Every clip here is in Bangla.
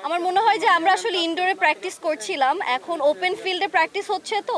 আমার মনে হয় যে আমরা আসলে ইনডোরে প্র্যাকটিস করছিলাম, এখন ওপেন ফিল্ডে প্র্যাকটিস হচ্ছে। তো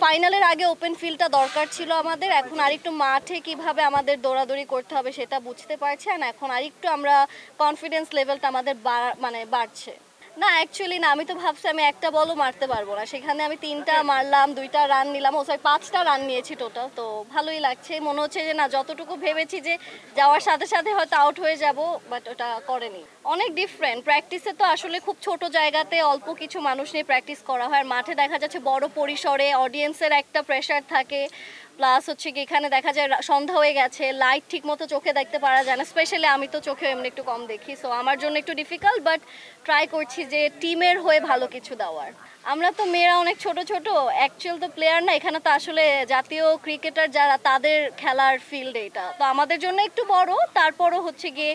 ফাইনালের আগে ওপেন ফিল্ডটা দরকার ছিল আমাদের। এখন আরেকটু মাঠে কিভাবে আমাদের দৌড়াদৌড়ি করতে হবে সেটা বুঝতে পারছি, আর এখন আরেকটু আমরা কনফিডেন্স লেভেলটা আমাদের মানে বাড়ছে। না অ্যাকচুয়ালি না, আমি তো ভাবছি আমি একটা বলও মারতে পারবো না, সেখানে আমি 3টা মারলাম, 2টা রান নিলাম, ও সরি 5টা রান নিয়েছি টোটাল। তো ভালোই লাগছে, মনে হচ্ছে যে না যতটুকু ভেবেছি যে যাওয়ার সাথে সাথে হয়তো আউট হয়ে যাব, বাট ওটা করেনি। অনেক ডিফারেন্ট, প্র্যাকটিসে তো আসলে খুব ছোট জায়গাতে অল্প কিছু মানুষ নিয়ে প্র্যাকটিস করা হয়, আর মাঠে দেখা যাচ্ছে বড় পরিসরে অডিয়েন্সের একটা প্রেশার থাকে, প্লাস হচ্ছে কি এখানে দেখা যায় সন্ধ্যা হয়ে গেছে, লাইট ঠিক মতো চোখে দেখতে পারা যায় না, স্পেশালি আমি তো চোখে এমনি একটু কম দেখি, সো আমার জন্য একটু ডিফিকাল্ট, বাট ট্রাই করছি যে টিমের হয়ে ভালো কিছু দেওয়ার। আমরা তো মেয়েরা অনেক ছোট ছোট, অ্যাকচুয়াল তো প্লেয়ার না, এখানে তো আসলে জাতীয় ক্রিকেটার যারা তাদের খেলার ফিল্ড এটা, তো আমাদের জন্য একটু বড়, তারপরও হচ্ছে গিয়ে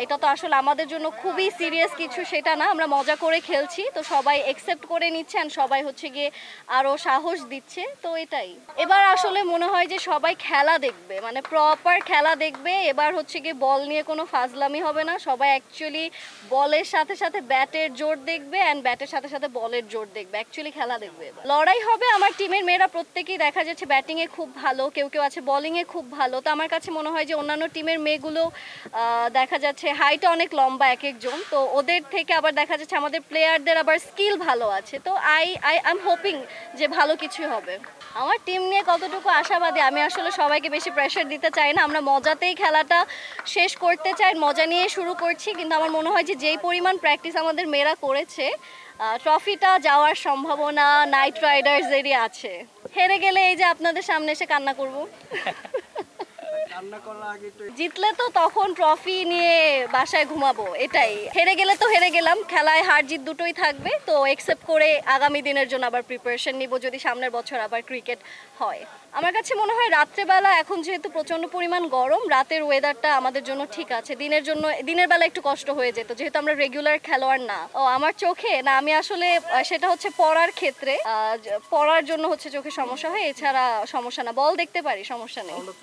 এটা তো আসলে আমাদের জন্য খুবই সিরিয়াস কিছু সেটা না, আমরা মজা করে খেলছি, তো সবাই একসেপ্ট করে নিচ্ছেন, সবাই হচ্ছে গিয়ে আরও সাহস দিচ্ছে, তো এটাই। এবার আসলে মনে হয় যে সবাই খেলা দেখবে, মানে প্রপার খেলা দেখবে, এবার হচ্ছে গিয়ে বল নিয়ে কোনো ফাজলামি হবে না, সবাই অ্যাকচুয়ালি বলের সাথে সাথে ব্যাটের জোর দেখবে অ্যান্ড ব্যাটের সাথে সাথে বলের জোর দেখবে, অ্যাকচুয়ালি খেলা দেখবে। লড়াই হবে, আমার টিমের মেয়েরা প্রত্যেকেই দেখা যাচ্ছে ব্যাটিংয়ে খুব ভালো, কেউ কেউ আছে বলিংয়ে খুব ভালো, তো আমার কাছে মনে হয় যে অন্যান্য টিমের মেয়েগুলো দেখা যাচ্ছে হাইটটা অনেক লম্বা এক একজন, তো ওদের থেকে আবার দেখা যাচ্ছে আমাদের প্লেয়ারদের আবার স্কিল ভালো আছে, তো আই এম হোপিং যে ভালো কিছু হবে। আমার টিম নিয়ে কতটুকু আশাবাদী, আমি আসলে সবাইকে বেশি প্রেশার দিতে চাই না, আমরা মজাতেই খেলাটা শেষ করতে চাই, মজা নিয়ে শুরু করছি, কিন্তু আমার মনে হয় যে যেই পরিমাণ প্র্যাকটিস আমাদের মেয়েরা করেছে, ট্রফিটা যাওয়ার সম্ভাবনা নাইট রাইডার্সেরই আছে। হেরে গেলে এই যে আপনাদের সামনে এসে কান্না করব। জিতলে তো তখন ট্রফি নিয়ে বাসায় ঘুমাবো, এটাই। হেরে গেলে তো হেরে গেলাম, খেলায় হার জিত দুটোই থাকবে, তো একসেপ্ট করে আগামী দিনের জন্য আবার প্রিপারেশন নিব যদি সামনের বছর আবার ক্রিকেট হয়। আমার কাছে মনে হয় রাত্রেবেলা, এখন যেহেতু প্রচণ্ড পরিমাণ গরম, রাতের ওয়েদারটা আমাদের জন্য ঠিক আছে, দিনের বেলা একটু কষ্ট হয়ে যেত যেহেতু আমরা রেগুলার খেলোয়াড় না। ও আমার চোখে না, আমি আসলে সেটা হচ্ছে পড়ার ক্ষেত্রে, পড়ার জন্য হচ্ছে চোখে সমস্যা হয়, এছাড়া সমস্যা না, বল দেখতে পারি, সমস্যা নেই।